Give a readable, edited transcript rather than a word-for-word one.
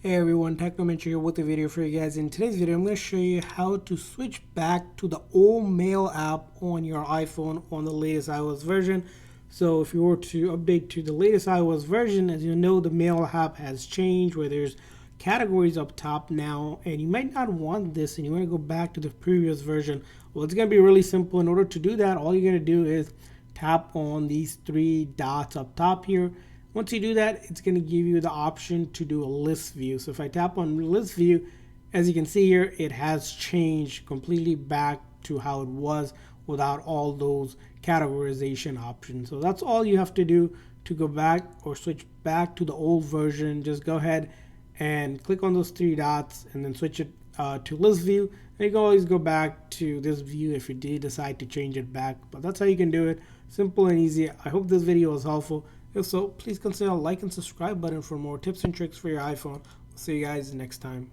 Hey everyone, Technomentary here with a video for you guys. In today's video, I'm going to show you how to switch back to the old Mail app on your iPhone on the latest iOS version. So if you were to update to the latest iOS version, as you know, the Mail app has changed where there's categories up top now, and you might not want this and you want to go back to the previous version. Well, it's going to be really simple. In order to do that, all you're going to do is tap on these three dots up top here. Once you do that, it's going to give you the option to do a list view. So if I tap on list view, as you can see here, it has changed completely back to how it was without all those categorization options. So that's all you have to do to go back or switch back to the old version. Just go ahead and click on those three dots and then switch it to list view. And you can always go back to this view if you did decide to change it back. But that's how you can do it. Simple and easy. I hope this video was helpful. If so, please consider a like and subscribe button for more tips and tricks for your iPhone. I'll see you guys next time.